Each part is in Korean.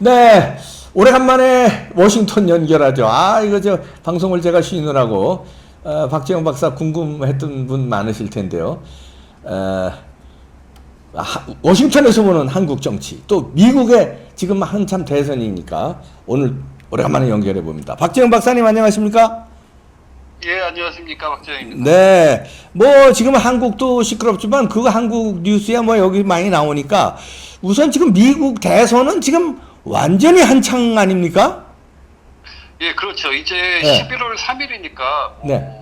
네, 오래간만에 워싱턴 연결하죠. 아, 이거 저 방송을 제가 쉬느라고 박재영 박사 궁금했던 분 많으실 텐데요. 어, 워싱턴에서 보는 한국 정치, 또 미국의 지금 한참 대선이니까 오늘 오래간만에 연결해 봅니다. 박재영 박사님 안녕하십니까? 예, 안녕하십니까, 박재영입니다. 네, 뭐 지금 한국도 시끄럽지만 그거 한국 뉴스야 뭐 여기 많이 나오니까 우선 지금 미국 대선은 지금 완전히 한창 아닙니까? 예, 그렇죠. 이제 네. 11월 3일이니까 네.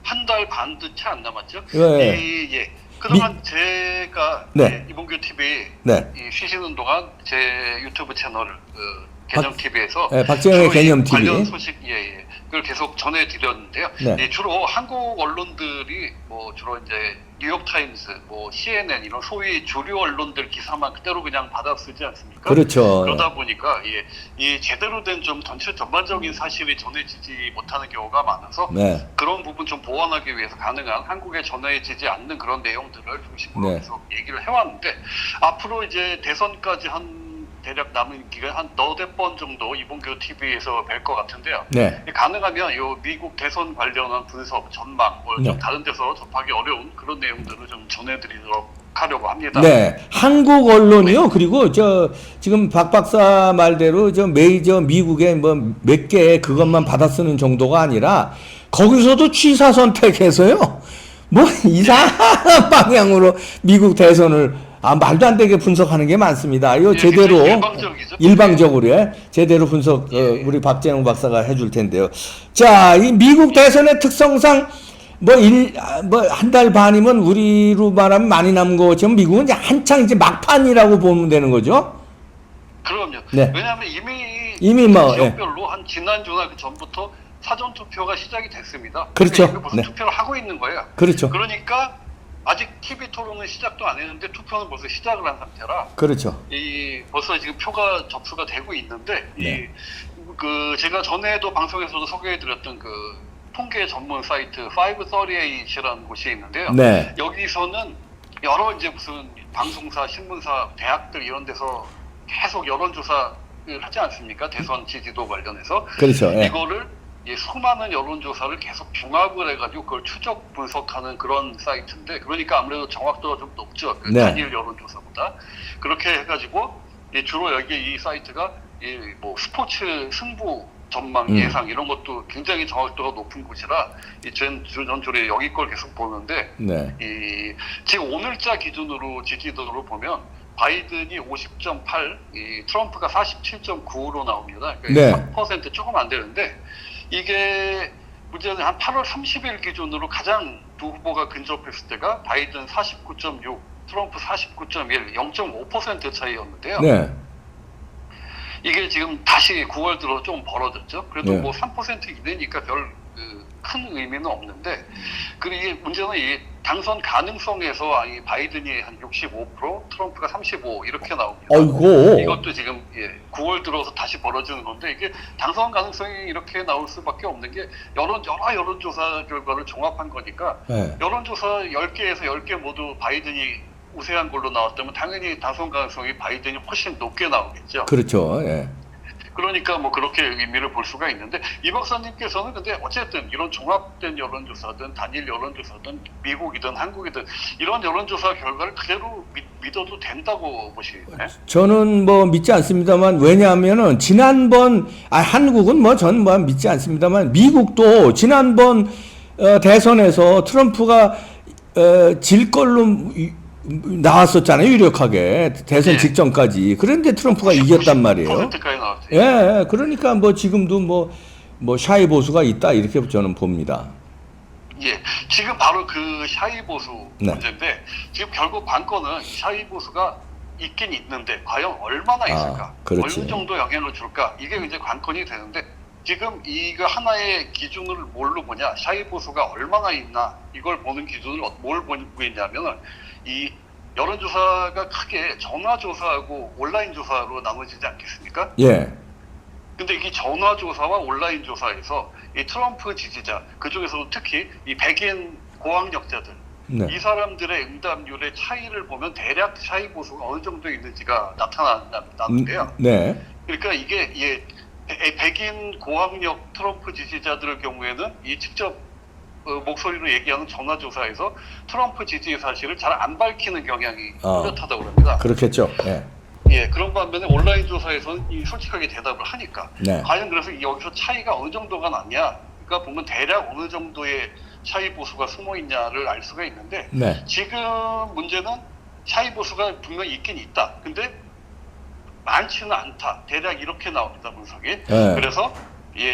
한 달 반도 채 안 남았죠. 예. 예. 그동안 제가 네. 이봉규 TV 네. 쉬시는 동안 제 유튜브 채널 개념 TV에서 네, 박재영의 개념 TV. 관련 소식 그걸 계속 전해드렸는데요. 네. 주로 한국 언론들이 뭐 주로 이제 뉴욕 타임스, 뭐 CNN 이런 소위 주류 언론들 기사만 그대로 그냥 받아 쓰지 않습니까? 그렇죠. 그러다 보니까 이 제대로 된 좀 전체 전반적인 사실이 전해지지 못하는 경우가 많아서 네. 그런 부분 좀 보완하기 위해서 가능한 한국에 전해지지 않는 그런 내용들을 중심으로 네. 계속 얘기를 해왔는데 앞으로 이제 대선까지 한 대략 남은 기간 한 너댓 번 정도 이봉규 TV에서 뵐 것 같은데요. 네. 가능하면 요 미국 대선 관련한 분석, 전망, 뭐 좀 네. 다른 데서 접하기 어려운 그런 내용들을 좀 전해드리도록 하려고 합니다. 네. 한국 언론이요. 그리고 저 지금 박 박사 말대로 저 메이저 미국의 뭐 몇 개 그것만 받아 쓰는 정도가 아니라 거기서도 취사 선택해서요. 뭐 이상한 방향으로 미국 대선을 말도 안 되게 분석하는 게 많습니다. 이거 제대로 일방적이죠. 일방적으로 제대로 분석 우리 박재영 박사가 해줄 텐데요. 자, 이 미국 대선의 특성상 뭐 한 달 반이면 우리로 말하면 많이 남은 거 지금 미국은 이제 한창 이제 막판이라고 보면 되는 거죠. 그럼요. 네. 왜냐하면 이미 뭐, 지역별로 한 지난주나 그 전부터 사전 투표가 시작이 됐습니다. 그렇죠. 이미 벌써 네. 투표를 하고 있는 거예요. 그렇죠. 그러니까 아직 TV 토론은 시작도 안 했는데 투표는 벌써 시작을 한 상태라 그렇죠. 벌써 지금 표가 접수가 되고 있는데 네. 제가 전에도 방송에서도 소개해드렸던 그 통계 전문 사이트 538이라는 곳이 있는데요. 네. 여기서는 여러 이제 무슨 방송사, 신문사, 대학들 이런 데서 계속 여론조사를 하지 않습니까? 대선 지지도 관련해서. 그렇죠. 예. 이거를 수많은 여론조사를 계속 종합을 해가지고 그걸 추적 분석하는 그런 사이트인데, 그러니까 아무래도 정확도가 좀 높죠. 그 네. 단일 여론조사보다. 그렇게 해가지고 주로 여기 이 사이트가 뭐 스포츠 승부 전망 예상 이런 것도 굉장히 정확도가 높은 곳이라 전 주로 여기 걸 계속 보는데 네. 지금 오늘자 기준으로 지지도로 보면 바이든이 50.8, 트럼프가 47.9로 나옵니다. 그러니까 네. 3% 조금 안 되는데 이게 문제는 한 8월 30일 기준으로 가장 두 후보가 근접했을 때가 바이든 49.6, 트럼프 49.1, 0.5% 차이였는데요. 네. 이게 지금 다시 9월 들어 좀 벌어졌죠. 그래도 네. 뭐 3% 이내니까 별 큰 의미는 없는데, 그리고 이게 문제는 이 당선 가능성에서 바이든이 한 65%, 트럼프가 35 이렇게 나옵니다. 아이고. 이것도 지금 9월 들어서 다시 벌어지는 건데 이게 당선 가능성이 이렇게 나올 수밖에 없는 게 여러 여론조사 결과를 종합한 거니까 네. 여론조사 10개에서 10개 모두 바이든이 우세한 걸로 나왔다면 당연히 당선 가능성이 바이든이 훨씬 높게 나오겠죠. 그렇죠. 예. 그러니까 뭐 그렇게 의미를 볼 수가 있는데 이 박사님께서는 근데 어쨌든 이런 종합된 여론조사든 단일 여론조사든 미국이든 한국이든 이런 여론조사 결과를 그대로 믿어도 된다고 보시나요? 저는 뭐 믿지 않습니다만 왜냐하면은 지난번 한국은 뭐 저는 뭐 믿지 않습니다만 미국도 지난번 대선에서 트럼프가 질 걸로 나왔었잖아요, 유력하게 대선 예. 직전까지. 그런데 트럼프가 이겼단 말이에요. 90%까지 나왔죠. 예, 그러니까 뭐 지금도 뭐 샤이 보수가 있다 이렇게 저는 봅니다. 지금 바로 그 샤이 보수 네. 문제인데 지금 결국 관건은 샤이 보수가 있긴 있는데 과연 얼마나 있을까? 그렇지. 어느 정도 영향을 줄까? 이게 이제 관건이 되는데 지금 이거 하나의 기준을 뭘로 보냐? 샤이 보수가 얼마나 있나? 이걸 보는 기준을 뭘 보고 있냐면은 이 여론조사가 크게 전화조사하고 온라인조사로 나눠지지 않겠습니까? 예. 근데 이 전화조사와 온라인조사에서 이 트럼프 지지자, 그중에서도 특히 이 백인 고학력자들, 네. 이 사람들의 응답률의 차이를 보면 대략 샤이 보수가 어느 정도 있는지가 나타난다는데요. 네. 그러니까 이게 백인 고학력 트럼프 지지자들의 경우에는 이 직접 목소리로 얘기하는 전화조사에서 트럼프 지지 사실을 잘 안 밝히는 경향이 뚜렷하다고 합니다. 그렇겠죠. 예. 예, 그런 반면에 온라인 조사에서는 솔직하게 대답을 하니까. 네. 과연 그래서 여기서 차이가 어느 정도가 나냐? 그러니까 보면 대략 어느 정도의 차이 보수가 숨어 있냐를 알 수가 있는데 네. 지금 문제는 차이 보수가 분명히 있긴 있다. 근데 많지는 않다. 대략 이렇게 나옵니다, 분석이. 네. 그래서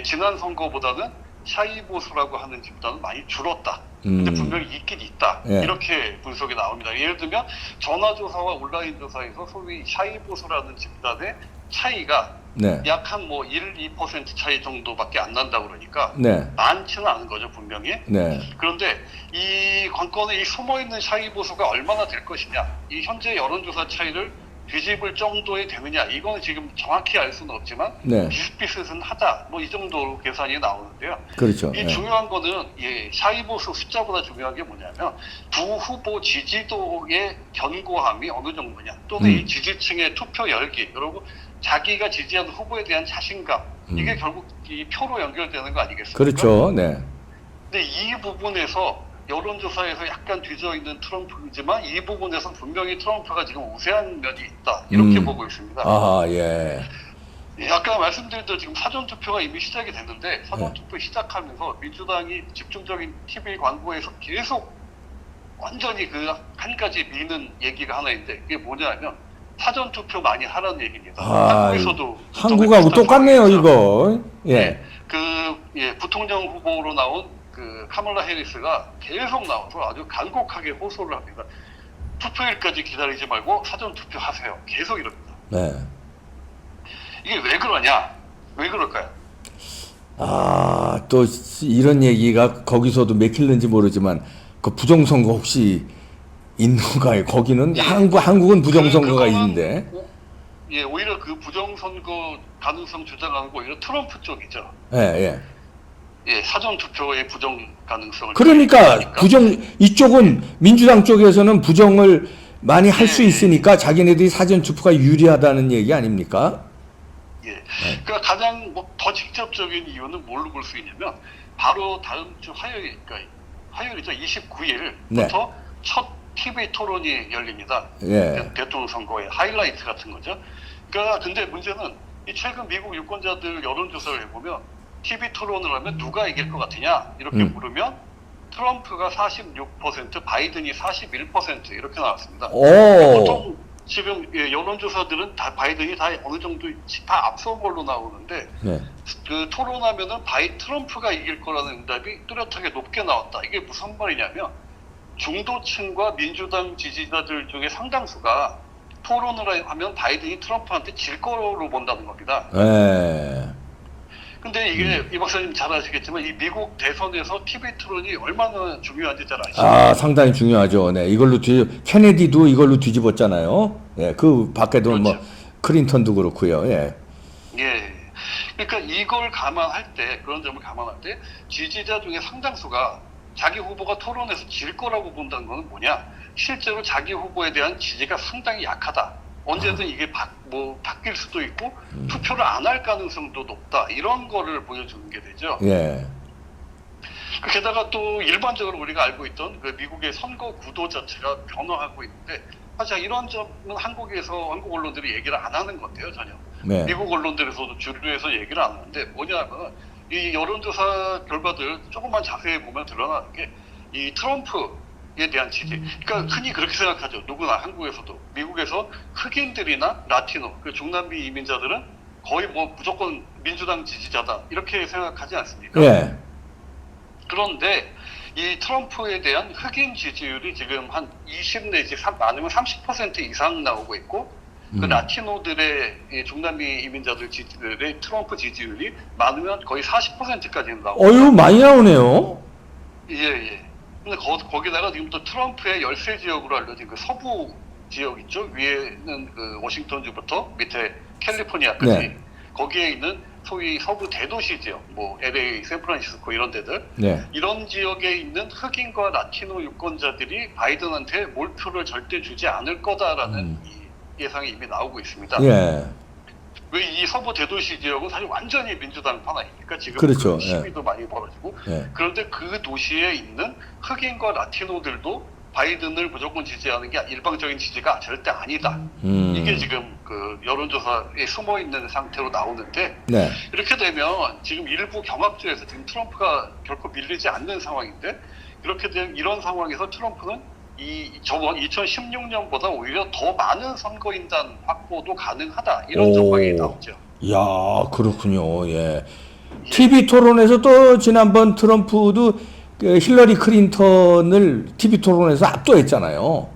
지난 선거보다는 차이 보수라고 하는 집단은 많이 줄었다. 근데 분명히 있긴 있다. 예. 이렇게 분석이 나옵니다. 예를 들면 전화조사와 온라인 조사에서 소위 차이 보수라는 집단의 차이가 네. 약 한 뭐 1, 2% 차이 정도밖에 안 난다고 그러니까 네. 많지는 않은 거죠, 분명히. 네. 그런데 이 관건에 이 숨어있는 차이 보수가 얼마나 될 것이냐, 이 현재 여론조사 차이를 뒤집을 정도에 되느냐, 이거는 지금 정확히 알 수는 없지만 네. 비슷비슷하다, 뭐 이 정도로 계산이 나오는데요. 그렇죠. 이 예. 중요한 거는 차이 보수 숫자보다 중요한 게 뭐냐면 두 후보 지지도의 견고함이 어느 정도냐, 또는 이 지지층의 투표 열기, 그리고 자기가 지지하는 후보에 대한 자신감, 이게 결국 이 표로 연결되는 거 아니겠습니까? 그렇죠. 네. 근데 이 부분에서 여론조사에서 약간 뒤져 있는 트럼프이지만 이 부분에서 분명히 트럼프가 지금 우세한 면이 있다, 이렇게 보고 있습니다. 아, 예. 아까 말씀드린 대로 지금 사전투표가 이미 시작이 됐는데 사전투표 시작하면서 민주당이 집중적인 TV 광고에서 계속 완전히 그 한 가지 미는 얘기가 하나 있는데, 그게 뭐냐면 사전투표 많이 하라는 얘기입니다. 한국에서도 한국하고 똑같네요, 이거. 예. 부통령 후보로 나온 그 카멀라 해리스가 계속 나와서 아주 간곡하게 호소를 합니다. 투표일까지 기다리지 말고 사전투표 하세요. 계속 이럽니다. 네. 이게 왜 그러냐? 왜 그럴까요? 아, 또 이런 얘기가 거기서도 맥힐는지 모르지만 그 부정선거 혹시 있는가요? 거기는 한국은 부정선거가 있는데. 오히려 그 부정선거 가능성 주장하는 거 오히려 트럼프 쪽이죠. 예. 사전 투표의 부정 가능성을. 그러니까 이쪽은 민주당 쪽에서는 부정을 많이 할 수 있으니까 자기네들이 사전 투표가 유리하다는 얘기 아닙니까? 그러니까 가장 더 직접적인 이유는 뭘로 볼 수 있냐면 바로 다음 주 화요일, 그러니까 화요일이죠. 29일부터 네. 첫 TV 토론이 열립니다. 예. 대통령 선거의 하이라이트 같은 거죠. 그러니까 근데 문제는 이 최근 미국 유권자들 여론조사를 해보면 TV 토론을 하면 누가 이길 것 같으냐 이렇게 물으면 트럼프가 46%, 바이든이 41% 이렇게 나왔습니다. 보통 지금 여론조사들은 다 바이든이 다 어느 정도 다 앞선 걸로 나오는데 네. 그 토론하면은 트럼프가 이길 거라는 응답이 뚜렷하게 높게 나왔다. 이게 무슨 말이냐면 중도층과 민주당 지지자들 중에 상당수가 토론을 하면 바이든이 트럼프한테 질 거로 본다는 겁니다. 근데 이게 이 박사님 잘 아시겠지만 이 미국 대선에서 TV 토론이 얼마나 중요한지 잘 아시죠? 아, 상당히 중요하죠. 네, 케네디도 이걸로 뒤집었잖아요. 예, 그 밖에도 그렇죠. 뭐 클린턴도 그렇고요. 예. 그러니까 이걸 감안할 때, 그런 점을 감안할 때 지지자 중에 상당수가 자기 후보가 토론에서 질 거라고 본다는 건 뭐냐? 실제로 자기 후보에 대한 지지가 상당히 약하다. 언제든 이게 바뀔 수도 있고 투표를 안 할 가능성도 높다. 이런 거를 보여주는 게 되죠. 예. 게다가 또 일반적으로 우리가 알고 있던 그 미국의 선거 구도 자체가 변화하고 있는데 사실 이런 점은 한국 언론들이 얘기를 안 하는 건데요, 전혀. 네. 미국 언론들에서도 주류에서 얘기를 안 하는데 뭐냐면 이 여론조사 결과들 조금만 자세히 보면 드러나는 게 이 트럼프에 대한 지지. 그러니까 흔히 그렇게 생각하죠. 누구나 한국에서도. 미국에서 흑인들이나 라티노, 그 중남미 이민자들은 거의 무조건 민주당 지지자다. 이렇게 생각하지 않습니까? 예. 그런데 이 트럼프에 대한 흑인 지지율이 지금 한 20 내지 많으면 30% 이상 나오고 있고 그 라티노들의 이 중남미 이민자들 지지들의 트럼프 지지율이 많으면 거의 40%까지 나오고. 어유 많이 나오네요. 근데 거기다가 지금 또 트럼프의 열세 지역으로 알려진 그 서부 지역 있죠. 위에는 그 워싱턴주부터 밑에 캘리포니아까지. 네. 거기에 있는 소위 서부 대도시 지역, LA, 샌프란시스코 이런 데들. 네. 이런 지역에 있는 흑인과 라티노 유권자들이 바이든한테 몰표를 절대 주지 않을 거다라는 이 예상이 이미 나오고 있습니다. 예. 왜 이 서부 대도시 지역은 사실 완전히 민주당 판 아닙니까? 지금 그렇죠. 그 시위도 많이 벌어지고 그런데 그 도시에 있는 흑인과 라티노들도 바이든을 무조건 지지하는 게 일방적인 지지가 절대 아니다. 이게 지금 그 여론조사에 숨어 있는 상태로 나오는데 네. 이렇게 되면 지금 일부 경합주에서 지금 트럼프가 결코 밀리지 않는 상황인데 이렇게 된 이런 상황에서 트럼프는 저번 2016년보다 오히려 더 많은 선거인단 확보도 가능하다 이런 전망이 나오죠. 이야, 그렇군요. 예. TV 토론에서 또 지난번 트럼프도 그 힐러리 클린턴을 TV 토론에서 압도했잖아요.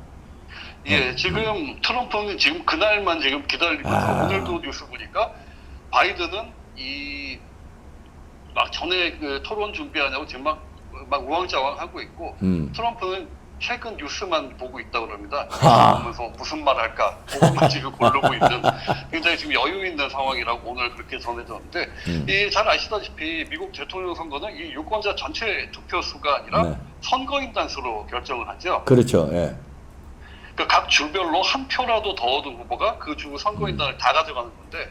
예, 지금 트럼프는 지금 그날만 지금 기다리면서 오늘도 뉴스 보니까 바이든은 막 전에 그 토론 준비하냐고 지금 막 우왕좌왕 하고 있고 트럼프는 최근 뉴스만 보고 있다고 그럽니다. 보면서 무슨 말 할까 그것만 지금 고르고 있는 굉장히 지금 여유 있는 상황이라고 오늘 그렇게 전해졌는데 잘 아시다시피 미국 대통령 선거는 이 유권자 전체 투표 수가 아니라 선거인단 수로 결정을 하죠. 그렇죠. 예. 그러니까 각 주별로 한 표라도 더 얻은 후보가 그 주 선거인단을 다 가져가는 건데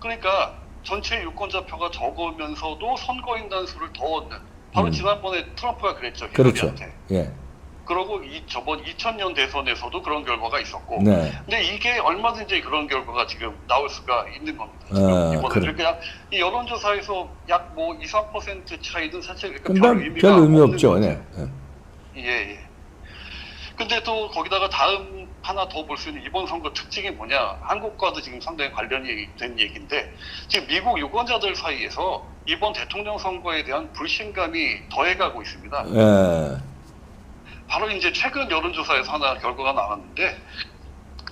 그러니까 전체 유권자 표가 적으면서도 선거인단 수를 더 얻는 바로 지난번에 트럼프가 그랬죠. 그렇죠. 힐러리한테. 예. 그러고 저번 2000년 대선에서도 그런 결과가 있었고 네. 근데 이게 얼마든지 그런 결과가 지금 나올 수가 있는 겁니다. 이번에 그래. 그냥 이 여론조사에서 약 뭐 2, 3% 차이는 사실 별 의미 없죠. 네. 예. 근데 또 거기다가 다음 하나 더 볼 수 있는 이번 선거 특징이 뭐냐? 한국과도 지금 상당히 관련이 된 얘기인데 지금 미국 유권자들 사이에서 이번 대통령 선거에 대한 불신감이 더해가고 있습니다. 예. 바로 이제 최근 여론조사에서 하나 결과가 나왔는데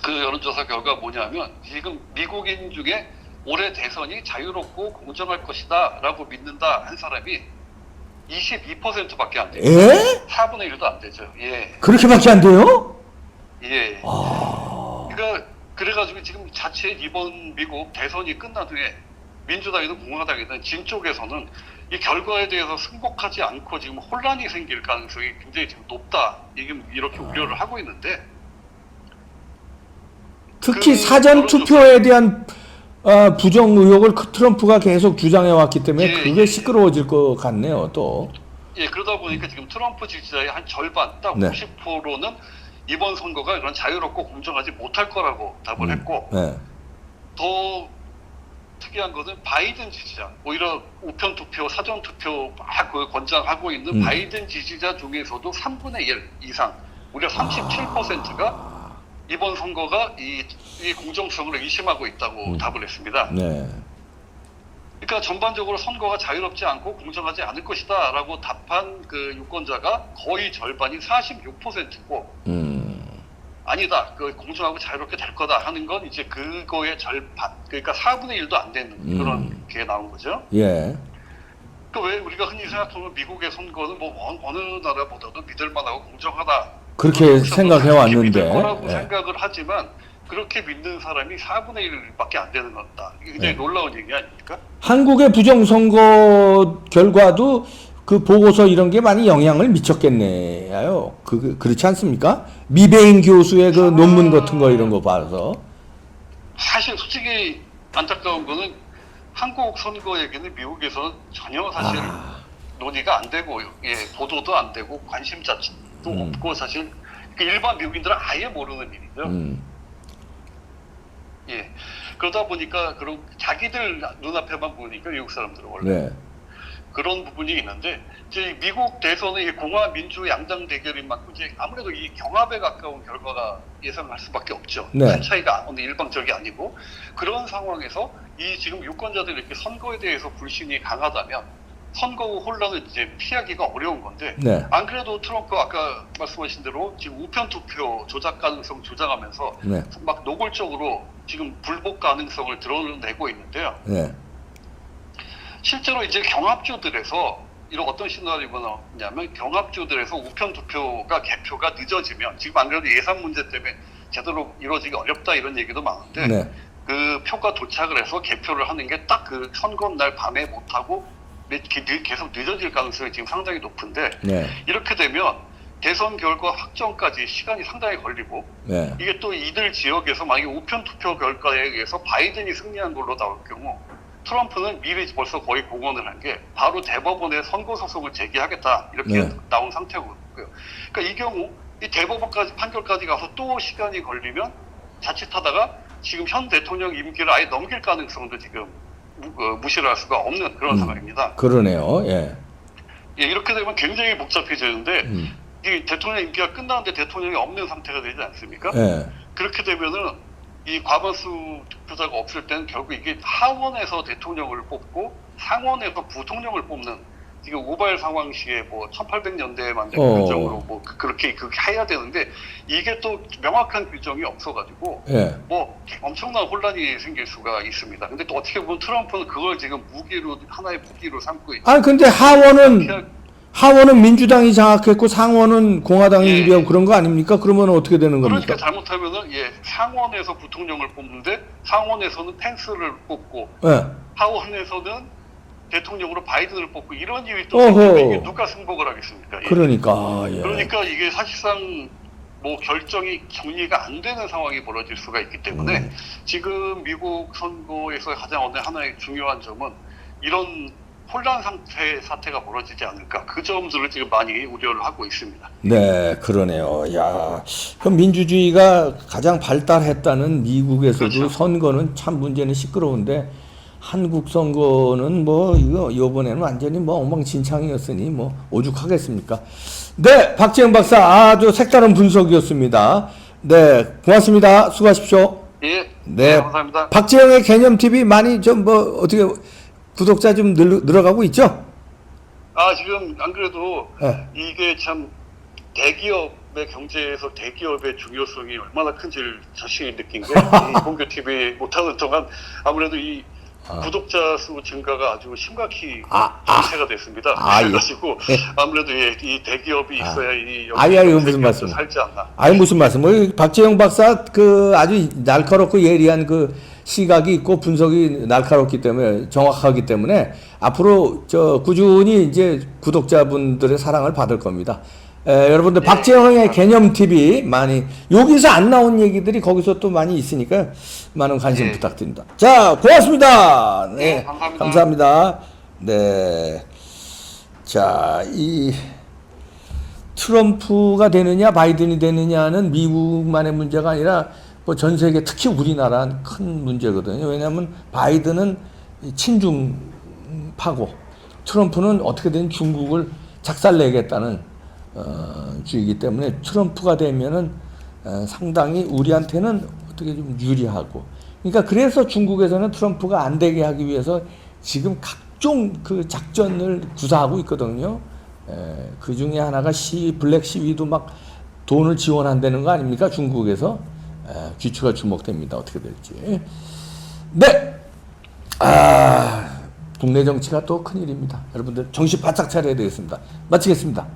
그 여론조사 결과가 뭐냐면 지금 미국인 중에 올해 대선이 자유롭고 공정할 것이다 라고 믿는다 한 사람이 22%밖에 안 돼요. 예? 4분의 1도 안 되죠. 예. 그렇게밖에 안 돼요? 예. 그러니까 그래가지고 지금 자체 이번 미국 대선이 끝난 후에 민주당이든 공화당이든 진 쪽에서는 이 결과에 대해서 승복하지 않고 지금 혼란이 생길 가능성이 굉장히 지금 높다. 이렇게 우려를 하고 있는데 특히 사전 투표에 대한 부정 의혹을 트럼프가 계속 주장해 왔기 때문에 그게 시끄러워질 것 같네요. 또. 예, 그러다 보니까 지금 트럼프 지지자의 한 절반, 딱 50%는 이번 선거가 이런 자유롭고 공정하지 못할 거라고 답을 했고 더 특이한 것은 바이든 지지자, 오히려 우편 투표, 사전 투표 막 그 권장하고 있는 바이든 지지자 중에서도 3분의 1 이상, 무려 37%가 이번 선거가 이 공정성을 의심하고 있다고 답을 했습니다. 네. 그러니까 전반적으로 선거가 자유롭지 않고 공정하지 않을 것이다라고 답한 그 유권자가 거의 절반이 46%고. 아니다. 그 공정하고 자유롭게 될 거다 하는 건 이제 그거의 절반, 그러니까 4분의 1도 안 되는 그런 게 나온 거죠. 예. 그 왜 우리가 흔히 생각하면 미국의 선거는 뭐 어느 나라보다도 믿을만하고 공정하다. 그렇게 생각해 왔는데. 믿을 거라고 생각을 하지만 그렇게 믿는 사람이 4분의 1밖에 안 되는 겁니다. 이게 굉장히 놀라운 얘기 아닙니까? 한국의 부정선거 결과도 그 보고서 이런 게 많이 영향을 미쳤겠네요. 그렇지 않습니까? 미배인 교수의 그 논문 같은 거 이런 거 봐서. 사실 솔직히 안타까운 거는 한국 선거 얘기는 미국에서 전혀 사실 논의가 안 되고 보도도 안 되고 관심 자체도 없고 사실 일반 미국인들은 아예 모르는 일이죠. 예. 그러다 보니까 그런 자기들 눈앞에만 보니까 미국 사람들은 원래 그런 부분이 있는데 이제 미국 대선의 공화 민주 양당 대결인 만큼 이제 아무래도 이 경합에 가까운 결과가 예상할 수밖에 없죠. 큰 차이가 일방적이 아니고 그런 상황에서 이 지금 유권자들이 이렇게 선거에 대해서 불신이 강하다면 선거 후 혼란을 이제 피하기가 어려운 건데 안 그래도 트럼프 아까 말씀하신 대로 지금 우편 투표 조작 가능성 조장하면서 막 노골적으로 지금 불복 가능성을 드러내고 있는데요. 실제로 이제 경합주들에서 이런 어떤 시나리오가 나오냐면 경합주들에서 우편 투표가 개표가 늦어지면 지금 안 그래도 예산 문제 때문에 제대로 이루어지기 어렵다 이런 얘기도 많은데 그 표가 도착을 해서 개표를 하는 게 딱 그 선거 날 밤에 못하고 계속 늦어질 가능성이 지금 상당히 높은데 이렇게 되면 대선 결과 확정까지 시간이 상당히 걸리고 네. 이게 또 이들 지역에서 만약에 우편 투표 결과에 의해서 바이든이 승리한 걸로 나올 경우 트럼프는 미리 벌써 거의 공언을 한 게 바로 대법원에 선고 소송을 제기하겠다 이렇게 네. 나온 상태고요. 그러니까 이 경우 이 대법원까지 판결까지 가서 또 시간이 걸리면 자칫하다가 지금 현 대통령 임기를 아예 넘길 가능성도 지금 무시를 할 수가 없는 그런 상황입니다. 그러네요. 예. 예, 이렇게 되면 굉장히 복잡해지는데 이 대통령 임기가 끝나는데 대통령이 없는 상태가 되지 않습니까? 예. 그렇게 되면은 이 과반수 득표자가 없을 때는 결국 이게 하원에서 대통령을 뽑고 상원에서 부통령을 뽑는 지금 우발 상황시에 뭐 1800년대에 만든 규정으로 뭐 그렇게 해야 되는데 이게 또 명확한 규정이 없어가지고 예. 뭐 엄청난 혼란이 생길 수가 있습니다. 근데 또 어떻게 보면 트럼프는 그걸 지금 무기로 하나의 무기로 삼고 있죠. 아 근데 하원은 민주당이 장악했고 상원은 공화당이 예. 유리하고 그런 거 아닙니까? 그러면 어떻게 되는 겁니까? 그러니까 잘못하면은 상원에서 부통령을 뽑는데 상원에서는 펜스를 뽑고 예. 하원에서는 대통령으로 바이든을 뽑고 이런 일이 또 어허. 생기면 이게 누가 승복을 하겠습니까? 예. 그러니까 예. 그러니까 이게 사실상 뭐 결정이 정리가 안 되는 상황이 벌어질 수가 있기 때문에 지금 미국 선거에서 가장 하나의 중요한 점은 이런 혼란 사태가 벌어지지 않을까 그 점들을 지금 많이 우려를 하고 있습니다. 네, 그러네요. 야, 그 민주주의가 가장 발달했다는 미국에서도 그렇죠. 선거는 참 문제는 시끄러운데 한국 선거는 뭐 이번에는 완전히 뭐 엉망진창이었으니 뭐 오죽하겠습니까? 네, 박지영 박사 아주 색다른 분석이었습니다. 네, 고맙습니다. 수고하십시오. 예, 네, 감사합니다. 박지영의 개념 TV 많이 좀 뭐 어떻게 구독자 좀 늘어가고 있죠? 지금 안 그래도 네. 이게 참 대기업의 경제에서 대기업의 중요성이 얼마나 큰지를 자신이 느낀 게 이 본교 TV 못하는 동안 아무래도 이 구독자 수 증가가 아주 심각히 정체가 됐습니다. 그래가지고 아무래도 이 대기업이 있어야 이 이거 무슨 말씀? 살지 않나. 아니 무슨 말씀? 박재영 박사 그 아주 날카롭고 예리한 그 시각이 있고 분석이 날카롭기 때문에 정확하기 때문에 앞으로 꾸준히 이제 구독자분들의 사랑을 받을 겁니다. 여러분들 박재영의 개념 TV 많이 여기서 안 나온 얘기들이 거기서 또 많이 있으니까 많은 관심 부탁드립니다. 자, 고맙습니다. 네, 감사합니다. 네, 자, 이 트럼프가 되느냐 바이든이 되느냐는 미국만의 문제가 아니라 뭐 전 세계 특히 우리나라는 큰 문제거든요. 왜냐하면 바이든은 친중파고 트럼프는 어떻게든 중국을 작살내겠다는 주의이기 때문에 트럼프가 되면은 상당히 우리한테는 어떻게 좀 유리하고 그러니까 그래서 중국에서는 트럼프가 안 되게 하기 위해서 지금 각종 그 작전을 구사하고 있거든요. 그 중에 하나가 블랙 시위도 막 돈을 지원한다는 거 아닙니까? 중국에서 귀추가 주목됩니다. 어떻게 될지. 네. 국내 정치가 또 큰일입니다. 여러분들 정신 바짝 차려야 되겠습니다. 마치겠습니다.